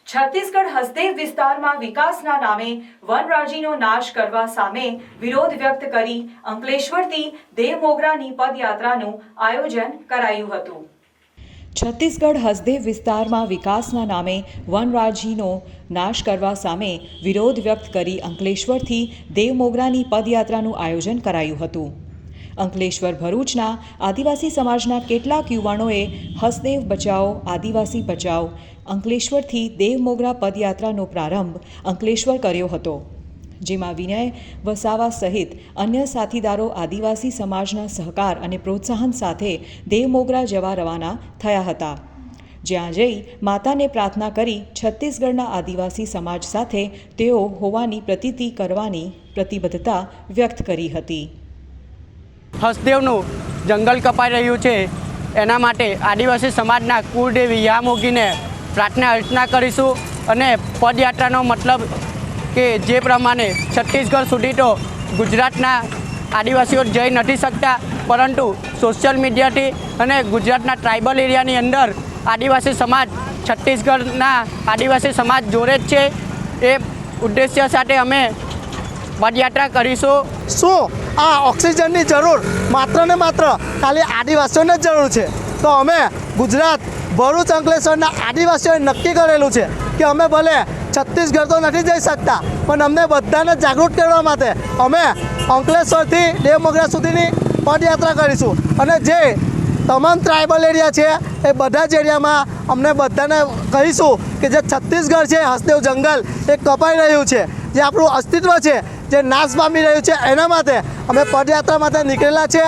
છત્તીસગઢ હસદેવ વિસ્તારમાં વિકાસના નામે વનરાજીનો નાશ કરવા સામે વિરોધ વ્યક્ત કરી અંકલેશ્વરથી દેવમોગરાની પદયાત્રાનું આયોજન કરાયું હતું। છત્તીસગઢ હસદેવ વિસ્તારમાં વિકાસના નામે વનરાજીનો નાશ કરવા સામે વિરોધ વ્યક્ત કરી અંકલેશ્વરથી દેવમોગરાની પદયાત્રાનું આયોજન કરાયું હતું। અંકલેશ્વર ભરૂચના આદિવાસી સમાજના કેટલાક યુવાનોએ હસદેવ બચાવો આદિવાસી બચાવ અંકલેશ્વરથી દેવમોગરા પદયાત્રાનો પ્રારંભ અંકલેશ્વર કર્યો હતો, જેમાં વિનય વસાવા સહિત અન્ય સાથીદારો આદિવાસી સમાજના સહકાર અને પ્રોત્સાહન સાથે દેવમોગરા જવા રવાના થયા હતા, જ્યાં જઈ માતાને પ્રાર્થના કરી છત્તીસગઢના આદિવાસી સમાજ સાથે તેઓ હોવાની પ્રતીતિ કરવાની પ્રતિબદ્ધતા વ્યક્ત કરી હતી। હસદેવનું જંગલ કપાઈ રહ્યું છે, એના માટે આદિવાસી સમાજના કુળદેવી યામોગીને પ્રાર્થના અર્ચના કરીશું અને પદયાત્રાનો મતલબ કે જે પ્રમાણે છત્તીસગઢ સુધી તો ગુજરાતના આદિવાસીઓ જઈ નથી શકતા, પરંતુ સોશિયલ મીડિયાથી અને ગુજરાતના ટ્રાઇબલ એરિયાની અંદર આદિવાસી સમાજ છત્તીસગઢના આદિવાસી સમાજ જોડે જ છે। એ ઉદ્દેશ્ય સાથે અમે પદયાત્રા કરીશું। શું આ ઓક્સિજનની જરૂર માત્ર ને માત્ર ખાલી આદિવાસીઓને જ જરૂર છે? તો અમે ગુજરાત ભરૂચ અંકલેશ્વરના આદિવાસીઓએ નક્કી કરેલું છે કે અમે ભલે છત્તીસગઢ તો નથી જઈ શકતા, પણ અમને બધાને જાગૃત કરવા માટે અમે અંકલેશ્વરથી દેવમોગરા સુધીની પદયાત્રા કરીશું અને જે તમામ ટ્રાઇબલ એરિયા છે એ બધા જ એરિયામાં અમને બધાને કહીશું કે જે છત્તીસગઢ છે હસદેવ જંગલ એ કપાઈ રહ્યું છે, જે આપણું અસ્તિત્વ છે જે નાશ પામી રહ્યું છે, એના માટે અમે પદયાત્રા માટે નીકળેલા છે।